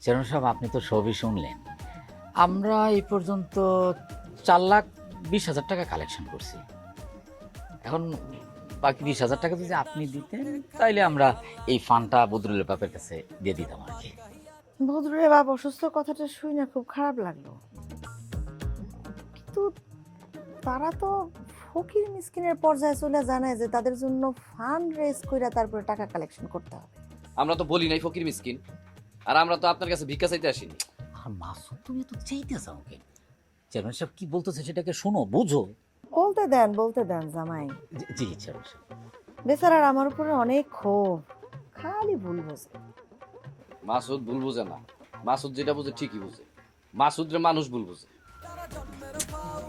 Chairman সাহেব, আপনি তো সবই শুনলেন। আমরা এই পর্যন্ত 4,20,000 টাকা কালেকশন করছি। এখন বাকি 20,000 টাকা যদি আপনি দিতেন তাইলে আমরা এই ফান্ডটা বদরুলের বাপের কাছে দিয়ে দিতাম আর কি। বদরুলের বাপ অসুস্থ কথাটা শুই না খুব খারাপ লাগলো, কিন্তু তারা তো ফকির মিসকিনের পর্যায়ে চলে জানায় যে তাদের জন্য ফান্ড রেজ কইরা তারপরে টাকা কালেকশন করতে হবে। আমরা তো বলি নাই ফকির মিসকিন, আর আমরা তো আপনার কাছে ভিক্ষা চাইতে আসিনি। আর মাসুদ, তুমি তো চাইতে চাও কেন? চেয়ারম্যান সাহেব কি বলতেছে সেটাকে শোনো, বুঝো। বলতে দেন জামাই। জি চেয়ারম্যান সাহেব। বেচারার আমার উপরে অনেক ক্ষোভ, খালি ভুল বোঝে। মাসুদ ভুল বুঝে না, মাসুদ যেটা বুঝে ঠিকই বুঝে। মাসুদ রে মানুষ ভুল বুঝে।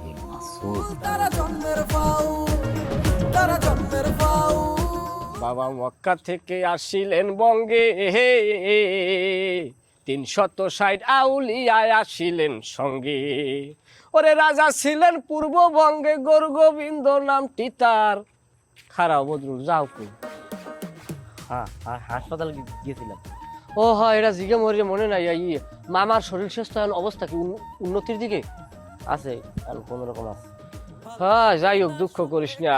এই মাসুদ, বাবা মক্কা থেকে আসিলেন বঙ্গে, 360 আউলিয়ায় আসিলেন সঙ্গে। ওরে রাজা ছিলেন পূর্ববঙ্গে, গৌর গোবিন্দ নামটি তার। খারাপ বদরুল যাও কই? হ্যাঁ, হাসপাতালে গিয়েছিলাম। ও হ্যাঁ, এটা জিগে মরে মনে নাই। মামার শরীর স্বাস্থ্য অবস্থা কি উন্নতির দিকে আছে, কোনো রকম আছে। হ্যাঁ, যাই হোক, দুঃখ করিস না।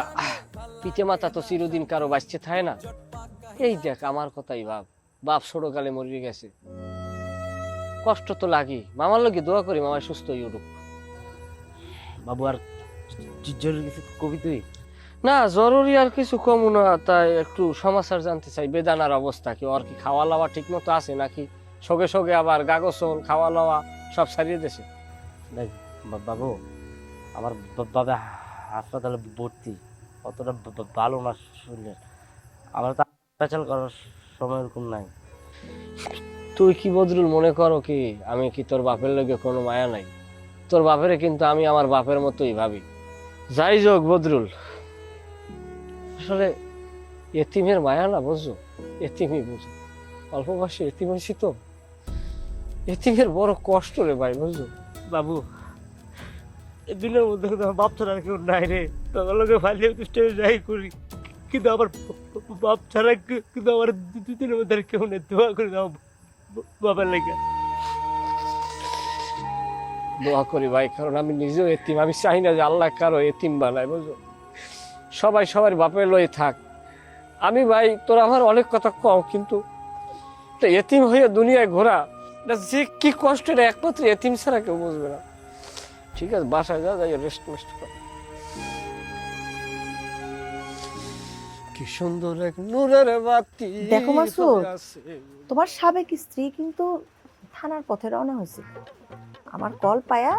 পিতে মাতা তো চিরদিন কারো বাঁচতে থাকে না। এই দেখ আমার কথাই ভাব, বাপ ছোটকালে মরে গেছে, কষ্ট তো লাগি। মামার লোকে দোয়া করি মামা সুস্থ হয়ে উঠুক। বাবু আর জরুরি কিছু কবি তুই? না, জরুরি আর কিছু কম না, তাই একটু সমাচার জানতে চাই। বেদানার অবস্থা কি? ওর কি খাওয়া লাওয়া ঠিক মতো আছে নাকি সঙ্গে সঙ্গে আবার গাগসল খাওয়া লাওয়া সব সারিয়ে দিয়েছে? দেখ বাবু, আমার বাবা হাসপাতালে ভর্তি, অতটা ভালো না শুনলে। আমার তো পেঁচাল করার সময় এরকম নাই। তুই কি বদরুল মনে করো কি আমি কি তোর বাপের লগে কোনো মায়া নাই? তোর বাপেরে কিন্তু আমি আমার বাপের মতোই ভাবি। যাই যোগ বদরুল, আসলে এতিমের মায়া না, বুঝছো? এতিমই বুঝো, অল্প বয়সে এতিম হয়েছি তো। এতিমের বড় কষ্ট রে ভাই, বুঝছো? বাবু, এই দিনের মধ্যে কিন্তু আমার বাপ ছাড়া আর কেউ নাই রে। তোমার লোকে ফাইলে স্টেজে যাই করি, কিন্তু আমার বাপ ছাড়া কিন্তু আমার দিনের মধ্যে আর কেউ নেই। দোয়া করে দাও বাবার লেগে। দোয়া করি ভাই, কারণ আমি নিজেও এতিম। আমি চাই না যে আল্লাহ কারো এতিম বানায়, বুঝছো? সবাই সবার বাপের লয়ে থাক। আমি ভাই তোর আমার অনেক কথা কম, কিন্তু এতিম হয়ে দুনিয়ায় ঘোরা, এটা যে কি কষ্ট, এটা একমাত্র এতিম ছাড়া কেউ বুঝবে না। ঠিক আছে, বাসায় যা, যাই রেস্ট মেস্ট কর। কি সুন্দর এক নূরের বাতি। দেখো মাসুদ, তোমার সাবেক স্ত্রী কিন্তু থানার পথে রওনা হয়েছিল। আমার কল পায়া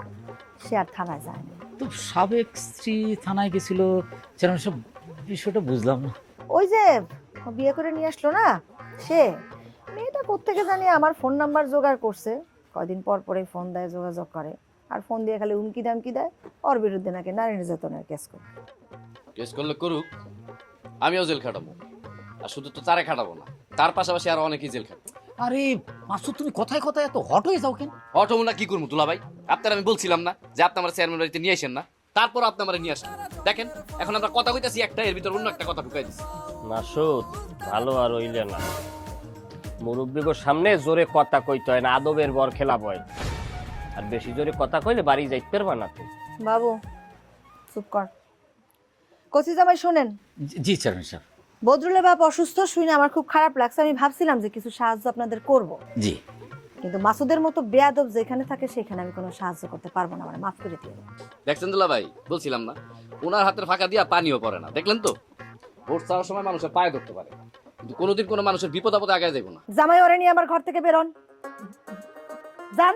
সে আর থানায় যায়নি। তো সাবেক স্ত্রী থানায় গেছিল, চেয়ারম্যান সাহেব বিষয়টা বুঝলাম না। ওই যে বিয়ে করে নিয়ে আসলো না, সে মেয়েটা কোত্থেকে জানি আমার ফোন নাম্বার জোগাড় করছে। কয়দিন পর পরে ফোন দেয়, যোগাযোগ করে, আর ফোন দিয়ে খালি হুমকি দামকি দেয় ওর বিরুদ্ধে নাকি নারী নির্যাতনের কেস করে। কেস করলে করুক, আমিও জেল খাটাবো। আর শুধু তো তারে খাটাবো না, তার পাশাপাশি আরো অনেকেই জেল খাটবো। আরে মাসুদ, তুমি কথায় কথায় এত হট হয়ে যাও কেন? অটোমোনা কি করবো দুলা ভাই? আপনার আমি বলছিলাম না যে আপনি আমার চেয়ারম্যান বাড়িতে নিয়ে আসেন না, তারপর আপনি আমার নিয়ে আসেন। দেখেন এখন আমরা কথা কইতাছি একটা, এর ভিতর অন্য একটা কথা ঢুকাই দিচ্ছি। মাসুদ, ভালো আর হইলে না। মুরব্বীগোর সামনে জোরে কথা কইতে হয় না, আদবের বর খেলা বয়। আর বেশি জোরে কথা কইলে বাড়ি যাইতে পারবা না তো। বাবু চুপ কর। কচি জামাই শোনেন, জি চেয়ারম্যান সাহেব। বদরুলের বাপ অসুস্থ শুনে আমার খুব খারাপ লাগছে। আমি ভাবছিলাম যে কিছু সাহায্য আপনাদের করব, জি। কিন্তু মাসুদের মতো বেয়াদব যেখানে থাকে সেখানে আমি কোনো সাহায্য করতে পারবো না, আমার মাফ করে দিয়ে। দেখছেন দুলা ভাই, বলছিলাম না ওনার হাতের ফাঁকা দিয়া পানিও পড়ে না। দেখলেন তো, ভোট চাওয়ার সময় মানুষের পায়ে ধরতে পারে, কিন্তু কোনোদিন কোনো মানুষের বিপদ আপদে আগে যাইব না। জামাই ওরে নিয়ে আমার ঘর থেকে বেরোন, যান।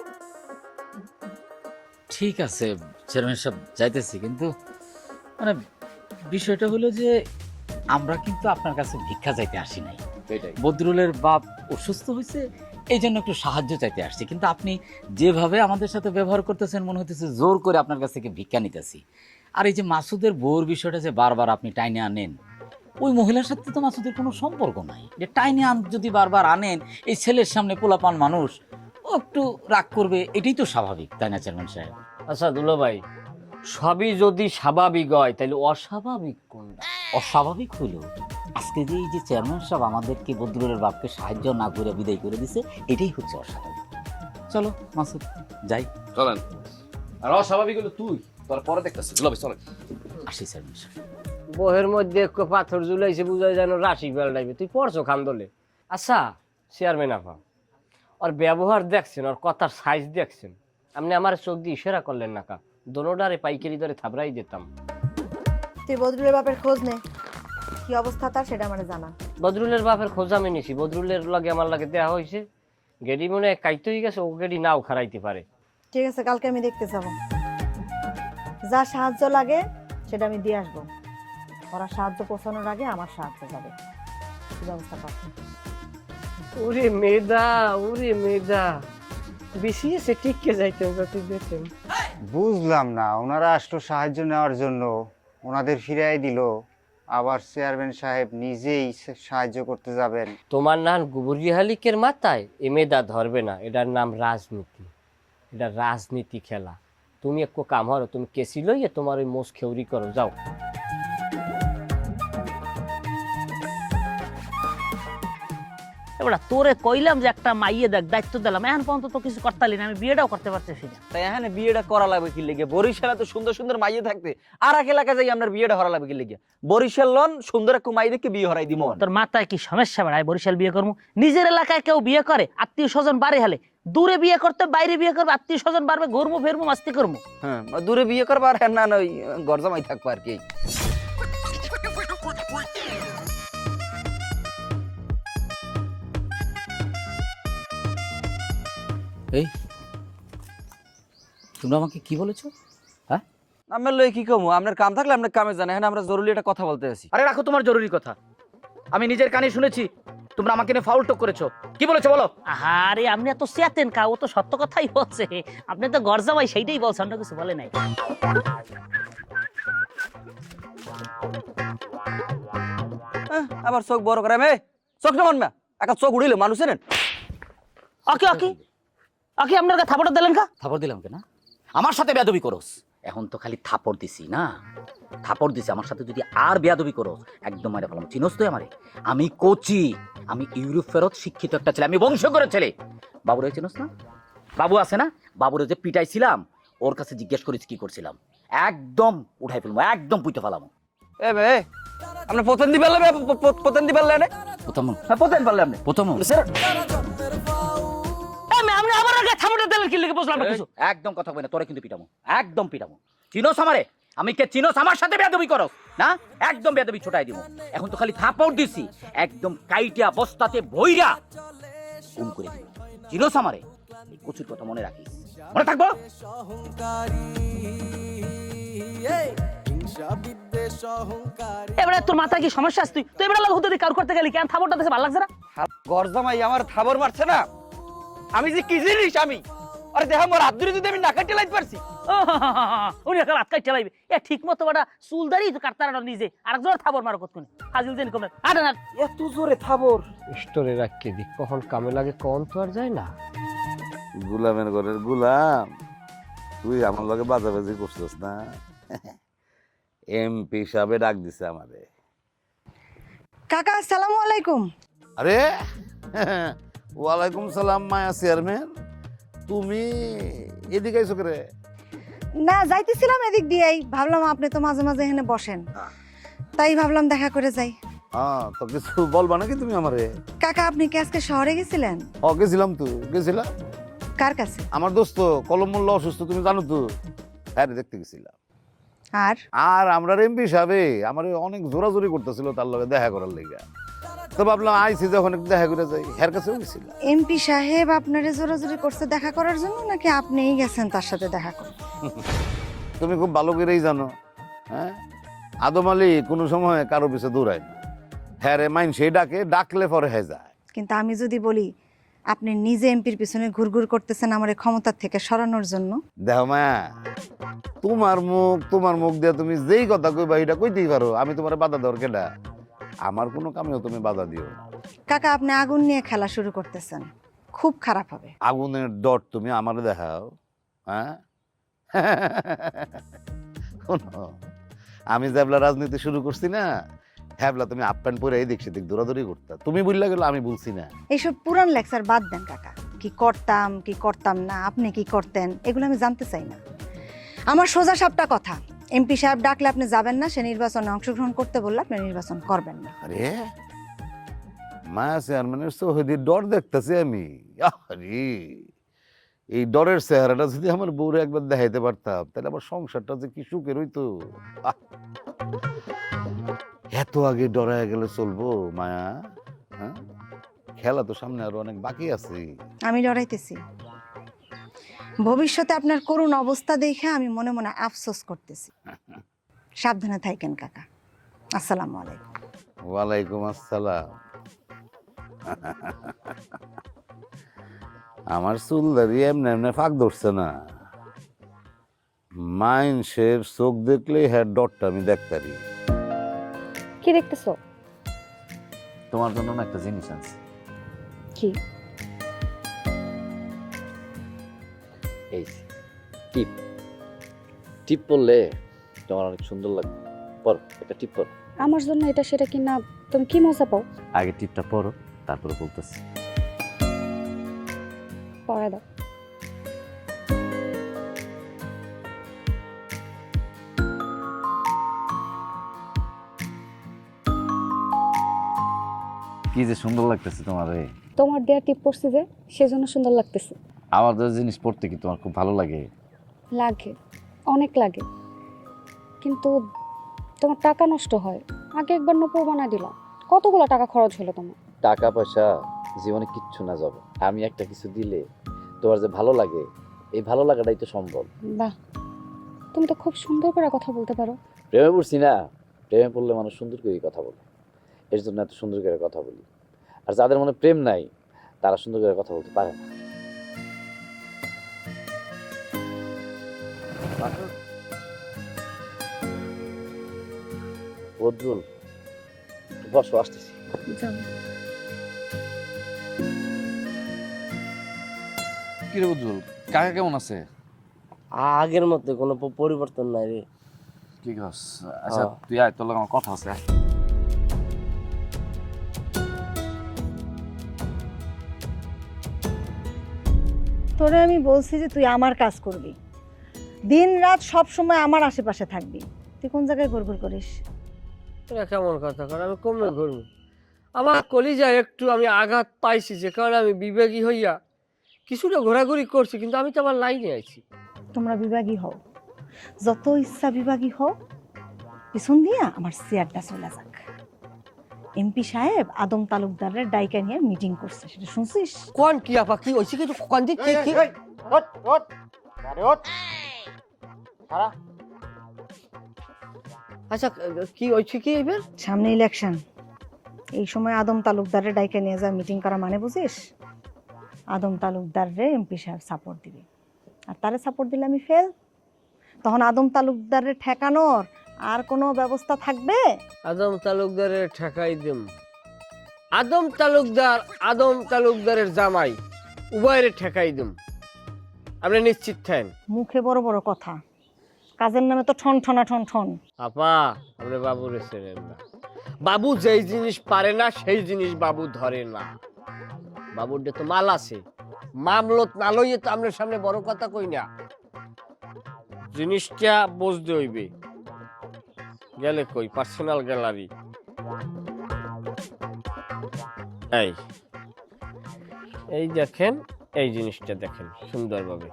ঠিক আছে চেয়ারম্যান সাহেব, যাইতেছি, কিন্তু মানে বিষয়টা হলো যে আমরা কিন্তু আপনার কাছে ভিক্ষা চাইতে আসি নাই। সেটাই। বদরুলের বাপ অসুস্থ হয়েছে, এই জন্য একটু সাহায্য চাইতে আসছি। কিন্তু আপনি যেভাবে আমাদের সাথে ব্যবহার করতেছেন, মনে হইতেছে জোর করে আপনার কাছ থেকে ভিক্ষা নিতেছি। আর এই যে মাসুদের বউর বিষয়টা যে বারবার আপনি টাইনে আনেন, ওই মহিলার সাথে তো মাসুদের কোনো সম্পর্ক নাই। যে টাইনে যদি বারবার আনেন, এই ছেলের সামনে পোলাপান মানুষ, ও একটু রাগ করবে, এটাই তো স্বাভাবিক, তাই না চেয়ারম্যান সাহেব? আচ্ছা দুলা ভাই, সবই যদি স্বাভাবিক হয় তাহলে অস্বাভাবিক কোনটা? অস্বাভাবিক হইল আজকে যে এই যে চেয়ারম্যান সাহেব আমাদেরকে বদরুলের বাপকে সাহায্য না করে বিদায় করে দিছে, এটাই হচ্ছে অস্বাভাবিক। চলো মাসুদ যাই। চলেন। আর অস্বাভাবিক হলো তুই, তোর পরে দেখতেছিস। লবি চলেন। আসি চেয়ারম্যান সাহেব। বহের মধ্যে একটু পাথর ঝুলাইছে বুঝাই যেন রাশি বেলডাইবে, তুই পড়ছো খান্দলে। আচ্ছা চেয়ারম্যান আপা, ওর ব্যবহার দেখছেন, ওর কথার সাইজ দেখছেন, আপনি আমার চোখ দিয়ে ইশারা করলেন না কা, দোনোটারে পাইকারি ধরে থাবড়াই দিতাম। তুই বদরুলের বাপের খোঁজ নে, কি অবস্থা তার সেটা আমার জানা। বদরুলের বাপের খোঁজ আমি নিছি, বদরুলের লগে আমার লাগে দেওয়া হয়েছে, গেডি মনে হয় কাইতে হয়ে গেছে, ও গেডি নাও খারাইতে পারে। ঠিক আছে, কালকে আমি দেখতে যাব, যা সাহায্য লাগে সেটা আমি দিয়ে আসবো। ওরা সাহায্য পৌঁছানোর আগে আমার সাহায্য যাবে, কি ব্যবস্থা করছে। ওরে মেদা, ওরে মেদা, বেশি এসে টিকে যাইতেন তুই দেখতেন। বুঝলাম না, ওনারা আসলো সাহায্য নেওয়ার জন্য, ওনাদের ফিরাই দিল, আবার চেয়ারম্যান সাহেব নিজেই সাহায্য করতে যাবেন। তোমার নাম গুবরিহালিকের মাথায় এ মেদা ধরবে না, এটার নাম রাজনীতি, এটা রাজনীতি খেলা। তুমি একটু কাম হরো, তুমি কেসি লইয়ে তোমার ওই মোষ খেউরি করো, যাও। এবার তোরে কইলাম যে একটা মাইয়ে দেখ, দায়িত্ব দিলাম, এখন পর্যন্ত তো কিছু করতালি না, আমি বিয়েটাও করতে পারতেছি না। তাই এখানে বিয়েটা করা লাগবে কি লেগে? বরিশালে তো সুন্দর সুন্দর মাইয়ে থাকতে আর এক এলাকায় যাই আপনার বিয়েটা হরা লাগবে কি লেগে? বরিশাল লন সুন্দর এক মাই দেখে বিয়ে হরাই দিব। তোর মাথায় কি সমস্যা বাড়ায়? বরিশাল বিয়ে করবো? নিজের এলাকায় কেউ বিয়ে করে, আত্মীয় স্বজন বাড়ি হলে, দূরে বিয়ে করতে, বাইরে বিয়ে করবে, আত্মীয় স্বজন বাড়বে, ঘুরবো ফেরবো, মাস্তি করবো। হ্যাঁ, দূরে বিয়ে করবো আর না না ওই গরজামাই থাকবো আর কি। এই তোমরা আমাকে কি বলেছো? হ্যাঁ, আমার লই কি কমু? আপনার কাম থাকলে আপনার কামে জানে, হ্যাঁ আমরা জরুরি একটা কথা বলতে আছি। আরে রাখো তোমার জরুরি কথা, আমি নিজের কানে শুনেছি তোমরা আমাকে নিয়ে ফাউল টক করেছো। কি বলেছো বলো? আরে আপনি এত চেতেন কা, ও তো সত্য কথাই বলছে, আপনি তো গরজামাই সেইটাই বলছেন, অন্য কিছু বলে নাই। আবার চোখ বড় করে মে চোখ না মানবা, একটা চোখ উড়িলে মানুষের নেন। ওকে ওকে ওকে, আপনার কাছে থাপড় দিলেন কা? থাপড় দিলাম কেন? আমার সাথে বেয়াদবি করোস, এখন তো খালি থাপড় দিছি না, থাপড় দিছি, আমার সাথে যদি আর বেয়াদবি করোস একদম মারে ফেলাম। চিনোস তুই আমারে? আমি কোচি, আমি ইউরোপ ফেরত শিক্ষিত একটা ছেলে, আমি বংশ করে ছেলে। বাবুরে চিনোস না? বাবু আছে না, বাবুরে যে পিটাইছিলাম, ওর কাছে জিজ্ঞেস করিস কি করছিলাম, একদম উঠাই ফেলবো, একদম পুঁতে ফেলাম। এ বে আপনি পতন দি পারলে, পতন দি পারলে না? প্রথম পতন পারলে আপনি প্রথম আপনি আবার আগে থাপড় দিলেন কি লেগে বুঝলাম না কিছু। একদম কথা কই না, তোরে কিন্তু পিটামো, একদম পিটামো। চিনোস আমারে? আমি কে চিনোস? আমার সাথে বেয়াদবি করস না, একদম বেয়াদবি ছুটাই দিব। এখন তো খালি থাপড় দিছি, একদম কাইটিয়া বস্তাতে ভইরা গুম করে দিব। চিনোস আমারে? এই কচুর কথা মনে রাখিস, মনে থাকবো। এবারে তোর মাথায় কি সমস্যা আছে? তুই এবারে লাগু তুই কার করতে গেলি কেন? থাপড়টা দেখে ভালো লাগছে না? গরজামাই আমার থাবর মারছে না, আমি যে কি জিনিস আমি, আরে দেখ আমার হাত ধরে যদি আমি না কাটতে লাইতে পারছি। উনি একটা রাত কাটতে লাগবে, এ ঠিক মতো বাটা চুলদারি তো কাটতার না নিজে, আরেকজন থাপড় মারো কতক্ষণ ফাজিল দেন কমে আরে না। এত জোরে থাবর স্টোরে রাখকে দি, কখন কামে লাগে কখন তো আর যায় না। গুলামের ঘরের গুলাম, তুই আমার লগে বাজাবাজি করছিস না? এমপি সাহেবে ডাক দিছে আমারে। কাকা আসসালামু আলাইকুম। আরে ওয়ালাইকুম সালাম মায়া চেয়ারম্যান, তুমি এদিকে আইছো করে? না, যাইতেছিলাম এদিক দিয়েই, ভাবলাম আপনি তো মাঝে মাঝে এখানে বসেন, তাই ভাবলাম দেখা করে যাই। তো কিছু বলবা নাকি তুমি আমারে? কাকা আপনি কি আজকে শহরে গেছিলেন? গেছিলাম তো, গেছিলাম। কার কাছে? আমার দোস্ত কলম মোল্লা অসুস্থ, তুমি জানো তো, হ্যাঁ দেখতে গেছিলাম। আর আর আমরা এমপি সাহেবে আমার অনেক জোরাজোরি করতেছিল তার লগে দেখা করার লেগে, তো ভাবলাম আইসি যখন একটু দেখা করে যাই, হের কাছেও গেছিলাম। এমপি সাহেব আপনারে জোরাজোরি করছে দেখা করার জন্য, নাকি আপনিই গেছেন তার সাথে দেখা করতে? তুমি খুব ভালো করেই জানো, হ্যাঁ আদম আলী কোনো সময় কারো পিছে দৌড়ায় না, হ্যাঁ রে মাইন সেই ডাকে, ডাকলে পরে হয়ে যায়। কিন্তু আমি যদি বলি আপনি নিজে এমপির পিছনে ঘুরঘুর করতেছেন আমার ক্ষমতার থেকে সরানোর জন্য। দেখো মায়া, তোমার মুখ দিয়ে তুমি যেই কথা কইবা এটা কইতেই পারো, আমি তোমার বাধা দেওয়ার কেডা? আমার কোনো কামেও তুমি বাধা দিও না। কাকা আপনি আগুন নিয়ে খেলা শুরু করতেছেন, খুব খারাপ হবে। আগুনের ডট তুমি আমারে দেখাও, হ্যাঁ শোনো, আমি যেবলা রাজনীতি শুরু করছি না, হ্যাবলা তুমি আপ প্যান্ট পরে এই দিক সেদিক দৌড়াদৌড়ি করতে, তুমি বললা গেল আমি বলছি না। এইসব পুরান লেকচার বাদ দেন কাকা, কি করতাম কি করতাম না, আপনি কি করতেন, এগুলো আমি জানতে চাই না। আমার সোজা সাপটা কথা, এমপি সাহেব ডাকলে আপনি যাবেন না, সে নির্বাচনে অংশগ্রহণ করতে বললে আপনি নির্বাচন করবেন না। আরে মায়া চেয়ারম্যানের চোখে ডর দেখতেছি আমি। আরে এই ডরের চেহারাটা যদি আমার বউরে একবার দেখাইতে পারতাম তাহলে আমার সংসারটা যে কি সুখের হইতো। আহ! এত আগে ডরায় গেলে চলবো মায়া? হ্যাঁ, খেলা তো সামনে আরো অনেক বাকি আছে। আমি ডরাইতেছি, ভবিষ্যতে আপনার করুণ অবস্থা দেখে আমি মনে মনে আফসোস করতেছি। সাবধানে থাকেন কাকা। আসসালামু আলাইকুম। ওয়ালাইকুম আসসালাম। আমার চুল দাঁড়িয়ে এমনি এমনি ফাঁক ধরছে না, মাইনসের চোখ দেখলে হ্যাঁ ডরটা আমি দেখতারি। কি দেখতেছো? তোমার জন্য না একটা জিনিস আছে। কি? এই টিপ টিপ পরলে তোমার অনেক সুন্দর লাগবে। পর একটা টিপ পর। আমার জন্য এটা সেটা কি না, তুমি কি মজা পাও? আগে টিপটা পরো, তারপরে বলতেছি। পরে দাও। কি যে সুন্দর লাগতেছে তোমার। তোমার দেয়া টিপ পড়ছি যে, সেজন্য সুন্দর লাগতেছে। আমার জিনিস পড়তে কি তোমার খুব ভালো লাগে? লাগে, অনেক লাগে, কিন্তু তোমার টাকা নষ্ট হয়। আগে একবার নূপুর বানাই দিলাম, কতগুলো টাকা খরচ হলো তোমার। টাকা পয়সা জীবনে কিচ্ছু না যাব, আমি একটা কিছু দিলে তোমার যে ভালো লাগে, এই ভালো লাগাটাই তো সম্ভব। বাহ, তুমি তো খুব সুন্দর করে কথা বলতে পারো। প্রেমে পড়ছি না, প্রেমে পড়লে মানুষ সুন্দর করে কথা বলে, এর জন্য এত সুন্দর করে কথা বলি। আর যাদের মনে প্রেম নাই তারা সুন্দর করে কথা বলতে পারে না। বদরুল, বসো, আসতেছি। কি রে বুঝল, কাকা কেমন আছে? আগের মধ্যে কোনো পরিবর্তন নাই রে। ঠিক আছে, আচ্ছা তুই আয়, তোর লগে আমার কথা আছে। তোরে আমি বলছি যে তুই আমার কাজ করবি, দিন রাত সব সময় আমার আশেপাশে থাকবি, তুই কোন জায়গায় ঘুরঘুর করিস? এটা কেমন কথা কর, আমি কমে ঘুরবো? আমার কলিজায় একটু আমি আঘাত পাইছি, যে কারণে আমি বিবেকী হইয়া কিছুটা ঘোরাঘুরি করছি, কিন্তু আমি তো আমার লাইনে আছি। তোমরা বিভাগী হও, যত ইচ্ছা বিভাগী হও, পিছন দিয়া আমার চেয়ারটা চলে যাক। এমপি সাহেব আদম তালুকদারের ডাইকা নিয়ে মিটিং করছে, সেটা শুনছিস? কোন কি আপা, কি হয়েছে? কিন্তু কোন দিক কি কি? আচ্ছা, কি হয়েছে কি এবার? সামনে ইলেকশন, এই সময় আদম তালুকদারের ডাইকা নিয়ে যা মিটিং করা মানে বুঝিস? আদম তালুকদারে এমপি সাহেব সাপোর্ট দিবে, আর তারে সাপোর্ট দিলে আমি ফেল, তখন আদম তালুকদারের ঠেকানোর আর কোনো ব্যবস্থা থাকবে? আদম তালুকদারের ঠেকাই দিম। আদম তালুকদারের জামাই উভয়ের ঠেকাই দিম, আপনি নিশ্চিত থাকেন। মুখে বড় বড় কথা, কাজের নামে তো ঠন ঠনা ঠন ঠন। আপা, আপনি বাবুরে চেনেন না। বাবু যেই জিনিস পারে না সেই জিনিস বাবু ধরে না। বাবুর তো মাল আছে, মামলত না লইয়ে তো আপনার সামনে বড় কথা কই না। জিনিসটা বুঝতে হইবে। গেলে কই পার্সোনাল গ্যালারি? এই দেখেন, এই জিনিসটা দেখেন সুন্দরভাবে।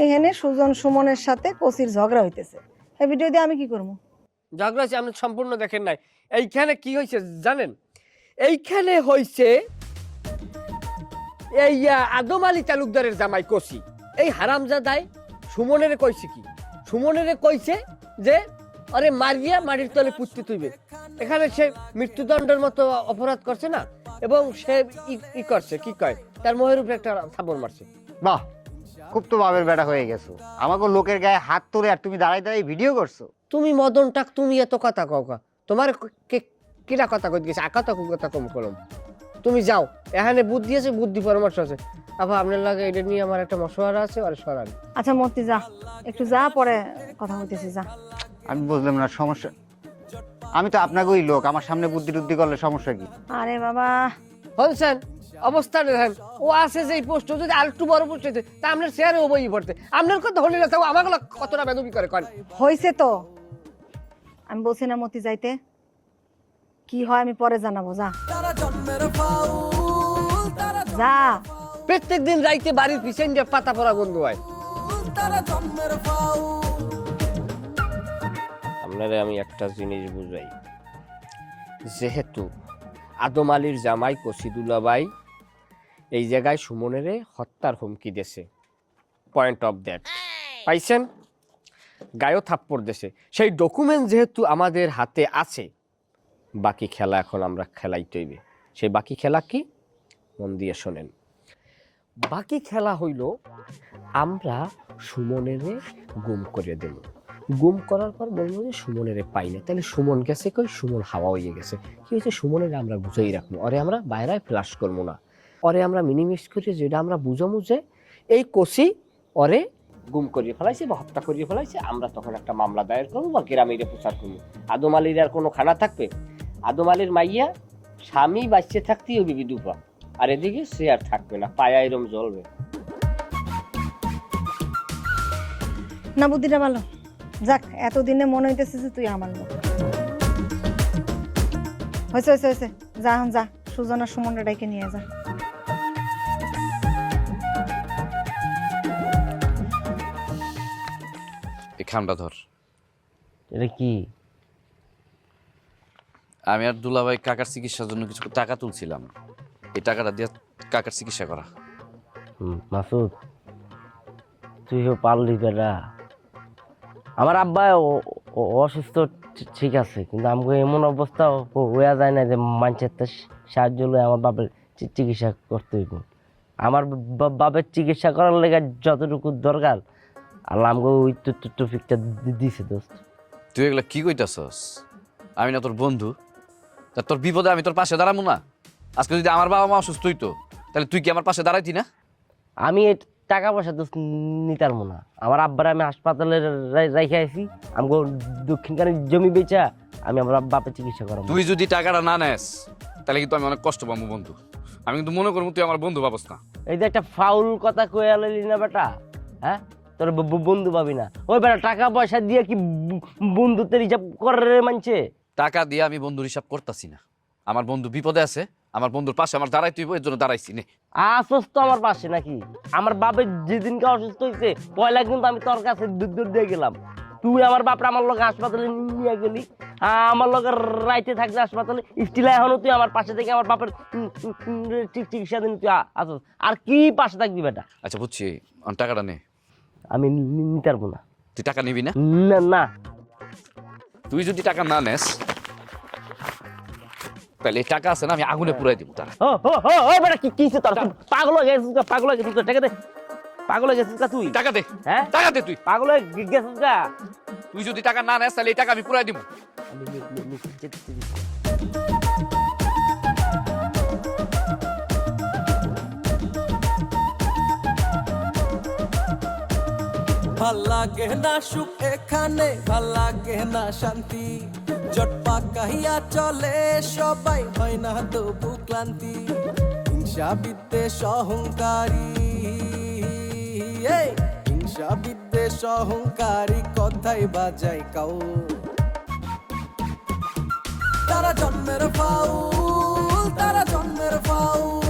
এখানে সুজন সুমনের সাথে কসির ঝগড়া হইতেছে, এই ভিডিও দিয়ে আমি কি করবো? ঝগড়া আপনি সম্পূর্ণ দেখেন নাই। এইখানে কি হয়েছে জানেন? এইখানে হয়েছে এই আদম আলী তালুকদারের জামাই কসি এই হারামজাদায় সুমনের কইছে কি, সুমনের কইছে যে আরে মারিয়া মাটির তলে পুঁততে তুইবে। এখানে সে মৃত্যুদণ্ডের মতো অপরাধ করছে না, এবং সে ই করছে কি কয়, তার মোহের উপরে একটা থাপড় মারছে। বাহ, খুব তো বাবের বেটা হয়ে গেছো, আমাকে লোকের গায়ে হাত তুলে আর তুমি দাঁড়াই দাঁড়াই ভিডিও করছো। তুমি মদন টাক, তুমি এত কথা কওকা, তোমার কিরা কথা কই গেছে, আকা তক কথা কম কলম। তুমি যাও, এখানে বুদ্ধি আছে, বুদ্ধি পরামর্শ আছে। আবার আপনার লাগে এটা নিয়ে আমার একটা মশওয়ারা আছে, আর সরান। আচ্ছা মূর্তি যা, একটু যা, পরে কথা বলতেছি, যা। আমি বুঝলাম না সমস্যা, আমি তো আপনাকেই লোক, আমার সামনে বুদ্ধি টুদ্ধি করলে সমস্যা কি? আরে বাবা, হনছেন অবস্থা দেখেন, ও আছে যে পোস্ট যদি আর একটু বড় পোস্ট হইতে তা আপনার শেয়ারে ও বই পড়তে, আপনার কথা হলি না, তাও আমাগুলো কতটা বেদবি করে কন। হয়েছে তো, আমি বলছি না মতি যাইতে, কি হয় আমি পরে জানাবো। যা যা। প্রত্যেক দিন রাইতে বাড়ির পিছন দিয়ে পাতা পড়া বন্ধু হয়। আপনারে আমি একটা জিনিস বুঝাই, যেহেতু আদম আলীর জামাই কসিদুল্লাহ এই জায়গায় সুমনেরে হত্যার হুমকি দেছে, পয়েন্ট অফ দ্যাট পাইছেন, গায়েও থাপ্পড় দেছে, সেই ডকুমেন্ট যেহেতু আমাদের হাতে আছে, বাকি খেলা এখন আমরা খেলাইতে হইবে। সেই বাকি খেলা কি, মন দিয়ে শোনেন। বাকি খেলা হইল আমরা সুমনেরে গুম করে দেব, গুম করার পর বলবো যে সুমনেরে পাই না, তাহলে সুমন গেছে কই, সুমন হাওয়া হয়ে গেছে। কি হয়েছে, সুমনেরে আমরা বুঝেই রাখবো, ওরে আমরা বাইরে ফ্লাশ করবো না, ওরে আমরা মিনিমাইজ করি, যেটা আমরা বুঝামু যে এই কষি ওরে গুম করিয়ে ফেলাইছে বা হত্যা করিয়ে ফেলাইছে, আমরা তখন একটা মামলা দায়ের করবো বা গ্রামীণে প্রচার করবো। আদম আলীর আর কোনো খানা থাকবে, আদম আলীর মাইয়া স্বামী বাঁচতে থাকতেই হবে বিধবা, আর এদিকে সে আর থাকবে না, পায়া এরম জ্বলবে। না বুদ্ধিটা ভালো, যাক এতদিনে মনে হইতেছে যে তুই আমার লোক। হয়েছে হয়েছে হয়েছে, যা এখন যা, সুজনা সুমনটা ডাইকে নিয়ে যা। এই খামটা ধর। এটা কি? আমি আর দুলাভাই কাকার চিকিৎসার জন্য কিছু টাকা তুলছিলাম, এই টাকাটা দিয়ে কাকার চিকিৎসা করা। মাসুদ, তুইও পারলি বেটা। আমার আব্বা অসুস্থ ঠিক আছে, কিন্তু আমাকে এমন অবস্থা হয়ে যায় না যে মানুষের সাহায্য লয়ে আমার বাপের চিকিৎসা করতে হইব। আমার বাপের চিকিৎসা করার লেগে যতটুকু দরকার আল্লাহ আমাকে ওই টপিকটা দিছে দোস্ত। তুই এগুলা কি কইতাছস? আমি না তোর বন্ধু, তা তোর বিপদে আমি তোর পাশে দাঁড়াবো না? আজকে যদি আমার বাবা মা অসুস্থ হইতো, তাহলে তুই কি আমার পাশে দাঁড়াইতি না? আমি টাকা পয়সা দোস্ত নিতার না, আমার আব্বার আমি হাসপাতালে রাইখে আইছি, আমাকে দক্ষিণখানে জমি বেচা আমি আমার বাপের চিকিৎসা করাবো। তুই যদি টাকাটা না নেস তাহলে কিন্তু আমি অনেক কষ্ট পাবো বন্ধু। আমি কিন্তু মনে করবো তুই আমার বন্ধু ভাবস না। এই যে একটা ফাউল কথা কয়ে আলি না বেটা, হ্যাঁ তোর বন্ধু পাবি না। ওই বেটা টাকা পয়সা দিয়ে কি বন্ধুত্বের হিসাব করে মানছে? টাকা দিয়ে আমি বন্ধুর হিসাব করতেছি না। আমার বন্ধু বিপদে আছে, আমার বন্ধুর পাশে আমার দাঁড়াইতে হইব, এর জন্য দাঁড়াইছি নে। অসুস্থ আমার পাশে নাকি? আমার বাপের যেদিনকে অসুস্থ হয়েছে পয়লা কিন্তু আমি তোর কাছে দুধ দিয়ে গেলাম, তুই আমার বাপরা আমার লোক হাসপাতালে নিয়ে গেলি, আমার লোক রাইতে থাকলে হাসপাতালে, স্টিল এখনো তুই আমার পাশে থেকে আমার বাপের চিকিৎসা দিন তুই আসস, আর কি পাশে থাকবি বেটা? আচ্ছা বুঝছি, টাকাটা নে। আমি নিতে পারবো না। তুই টাকা নিবি না? না, তুই যদি টাকা না নেস তাহলে এই টাকা আছে না, আমি আগুনে পুরাই দিব। তারা ও বেটা কি কিছে তোর? পাগল হয়ে গেছিস, পাগল হয়ে গেছিস, টাকা দে। পাগল হয়ে গেছিস তুই? টাকা দে, হ্যাঁ টাকা দে। তুই পাগল হয়ে গেছিস গা? তুই যদি টাকা না নেস তাহলে এই টাকা আমি পুরাই দিব। ভাল লাগে না সুখ এখানে, ভাল লাগে না শান্তি, জট পাকাইয়া চলে সবাই, হয় না তবু ক্লান্তি। হিংসা বিদ্বেষ অহংকারী, হিংসা বিদ্বেষ অহংকারী কথাই বাজাই কাউ, তারা জন্মের ফাউল, তারা জন্মের ফাউল।